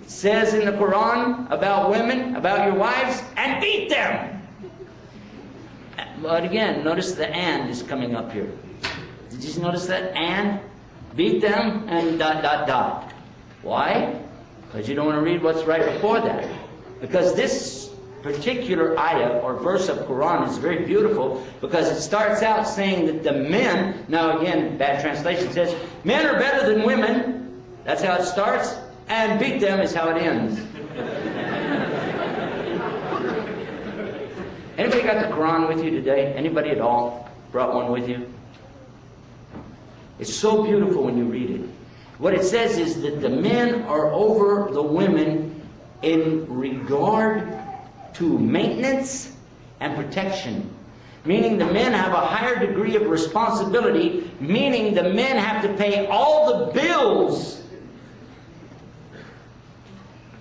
says in the Quran about women, about your wives, and beat them. But again, notice the and is coming up here. Did you notice that? And, beat them, and ... Why? Because you don't want to read what's right before that. Because this particular ayah or verse of Quran is very beautiful, because it starts out saying that the men, now again, bad translation says, men are better than women. That's how it starts. And beat them is how it ends. Anybody got the Quran with you today? Anybody at all brought one with you? It's so beautiful when you read it. What it says is that the men are over the women in regard to maintenance and protection. Meaning the men have a higher degree of responsibility, meaning the men have to pay all the bills.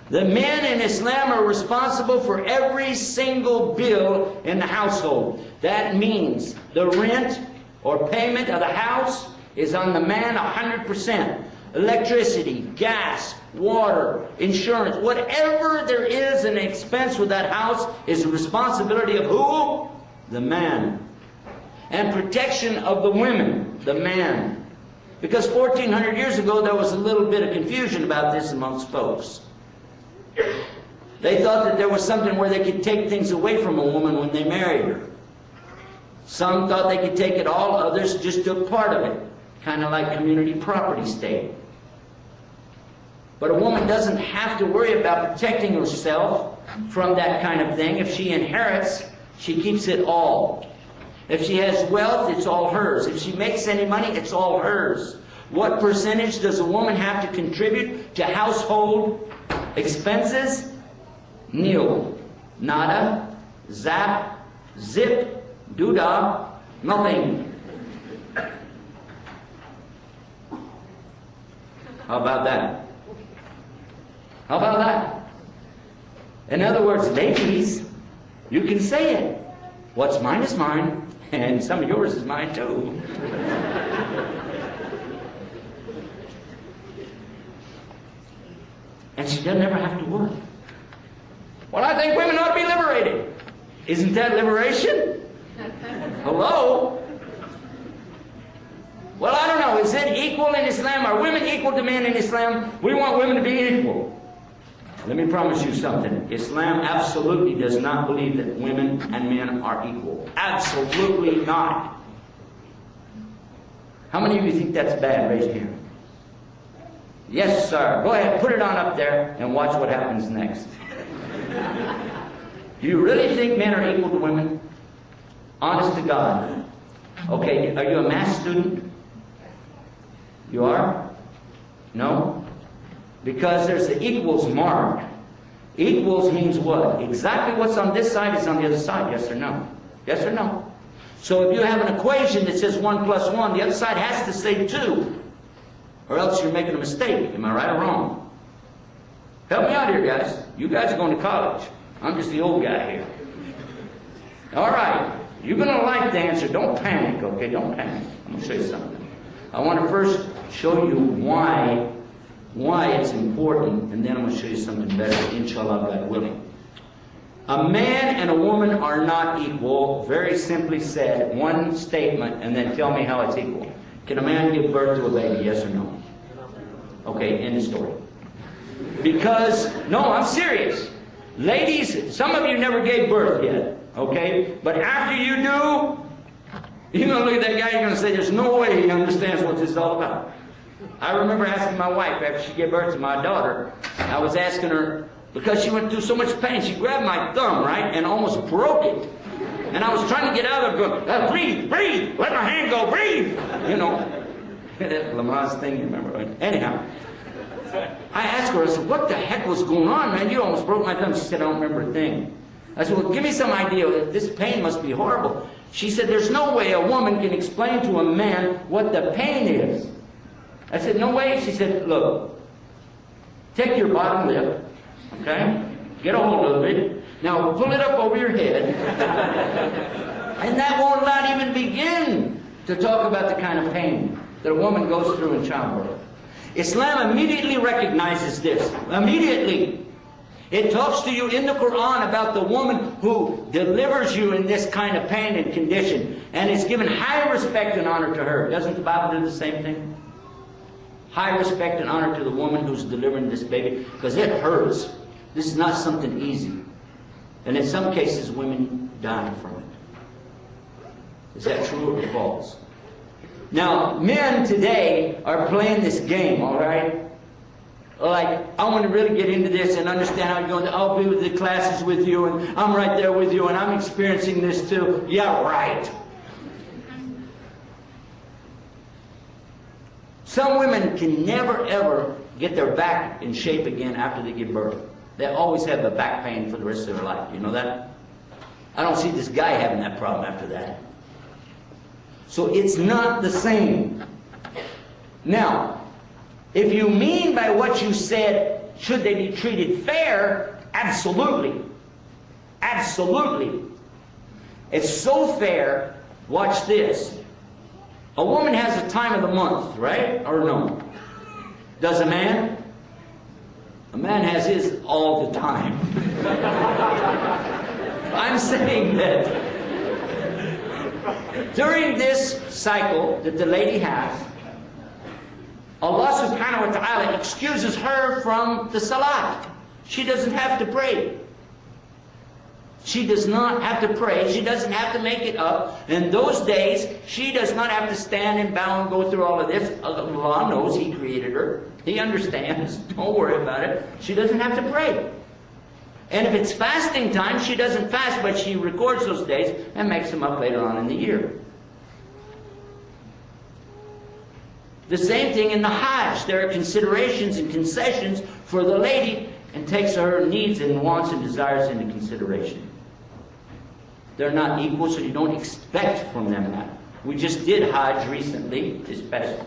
The men in Islam are responsible for every single bill in the household. That means the rent or payment of the house is on the man 100%. Electricity, gas, water, insurance, whatever there is an expense with that house is the responsibility of who? The man. And protection of the women, the man. Because 1400 years ago there was a little bit of confusion about this amongst folks. They thought that there was something where they could take things away from a woman when they married her. Some thought they could take it all, others just took part of it. Kind of like community property state. But a woman doesn't have to worry about protecting herself from that kind of thing. If she inherits, she keeps it all. If she has wealth, it's all hers. If she makes any money, it's all hers. What percentage does a woman have to contribute to household expenses? Nil. Nada. Zap. Zip. Doodah. Nothing. How about that? How about that? In other words, ladies, you can say it. What's mine is mine, and some of yours is mine too. And she doesn't ever have to work. Well, I think women ought to be liberated. Isn't that liberation? Hello? Well, I don't know. Is it equal in Islam? Are women equal to men in Islam? We want women to be equal. Let me promise you something. Islam absolutely does not believe that women and men are equal. Absolutely not. How many of you think that's bad? Raise your hand. Yes, sir. Go ahead, put it on up there and watch what happens next. Do you really think men are equal to women? Honest to God. Okay, are you a math student? You are? No? Because there's the equals mark. Equals means what? Exactly what's on this side is on the other side. Yes or no? Yes or no? So if you have an equation that says 1 plus 1, the other side has to say 2. Or else you're making a mistake. Am I right or wrong? Help me out here, guys. You guys are going to college. I'm just the old guy here. All right. You're going to like the answer. Don't panic, okay? Don't panic. I'm going to show you something. I want to first show you why it's important, and then I'm going to show you something better, inshallah, God willing. A man and a woman are not equal, very simply said, one statement, and then tell me how it's equal. Can a man give birth to a baby, yes or no? Okay, end of story. Because, no, I'm serious. Ladies, some of you never gave birth yet, okay? But after you do, you're going to look at that guy, you're going to say, there's no way he understands what this is all about. I remember asking my wife after she gave birth to my daughter, I was asking her, because she went through so much pain, she grabbed my thumb, right, and almost broke it. And I was trying to get out of it, going, breathe, breathe, let my hand go, breathe. You know, that Lamaze thing, you remember, right? Anyhow, I asked her, I said, what the heck was going on, man? You almost broke my thumb. She said, I don't remember a thing. I said, well, give me some idea. This pain must be horrible. She said, there's no way a woman can explain to a man what the pain is. I said, no way. She said, look, take your bottom lip, okay? Get a hold of it. Now pull it up over your head. And that won't not even begin to talk about the kind of pain that a woman goes through in childbirth. Islam immediately recognizes this. Immediately. It talks to you in the Quran about the woman who delivers you in this kind of pain and condition, and it's given high respect and honor to her. Doesn't the Bible do the same thing? High respect and honor to the woman who's delivering this baby, because it hurts. This is not something easy. And in some cases, women die from it. Is that true or false? Now, men today are playing this game, all right? Like, I want to really get into this and understand how you're going to, I'll be with the classes with you, and I'm right there with you, and I'm experiencing this too. Yeah, right. Some women can never, ever get their back in shape again after they give birth. They always have the back pain for the rest of their life. You know that? I don't see this guy having that problem after that. So it's not the same. Now, if you mean by what you said, should they be treated fair? Absolutely. Absolutely. It's so fair. Watch this. A woman has a time of the month, right? Or no? Does a man? A man has his all the time. I'm saying that during this cycle that the lady has, Allah subhanahu wa ta'ala excuses her from the salat. She doesn't have to pray. She does not have to pray. She doesn't have to make it up. In those days, she does not have to stand and bow and go through all of this. Allah knows He created her. He understands. Don't worry about it. She doesn't have to pray. And if it's fasting time, she doesn't fast, but she records those days and makes them up later on in the year. The same thing in the Hajj. There are considerations and concessions for the lady, and takes her needs and wants and desires into consideration. They're not equal, so you don't expect from them that. We just did Hajj recently, this past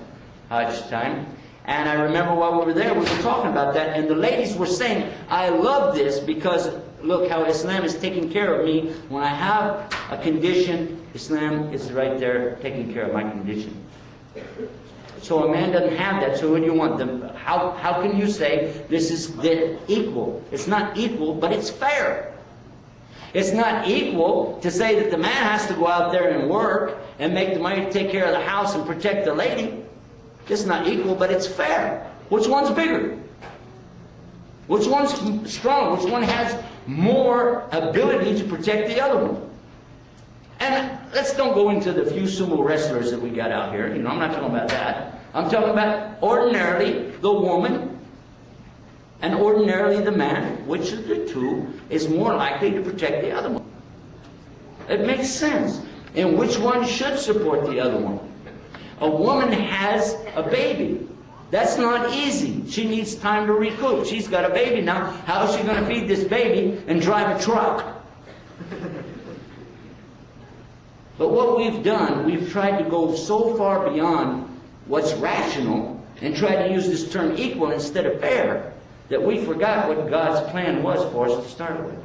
Hajj time, and I remember while we were there, we were talking about that, and the ladies were saying, I love this because look how Islam is taking care of me. When I have a condition, Islam is right there taking care of my condition. So a man doesn't have that, so what do you want them? How can you say this is equal? It's not equal, but it's fair. It's not equal to say that the man has to go out there and work and make the money to take care of the house and protect the lady. It's not equal, but it's fair. Which one's bigger? Which one's stronger? Which one has more ability to protect the other one? And let's don't go into the few sumo wrestlers that we got out here. You know, I'm not talking about that. I'm talking about ordinarily the woman and ordinarily the man. Which of the two is more likely to protect the other one? It makes sense. And which one should support the other one? A woman has a baby. That's not easy. She needs time to recoup. She's got a baby now. How is she going to feed this baby and drive a truck? But what we've done, we've tried to go so far beyond what's rational and try to use this term equal instead of fair that we forgot what God's plan was for us to start with.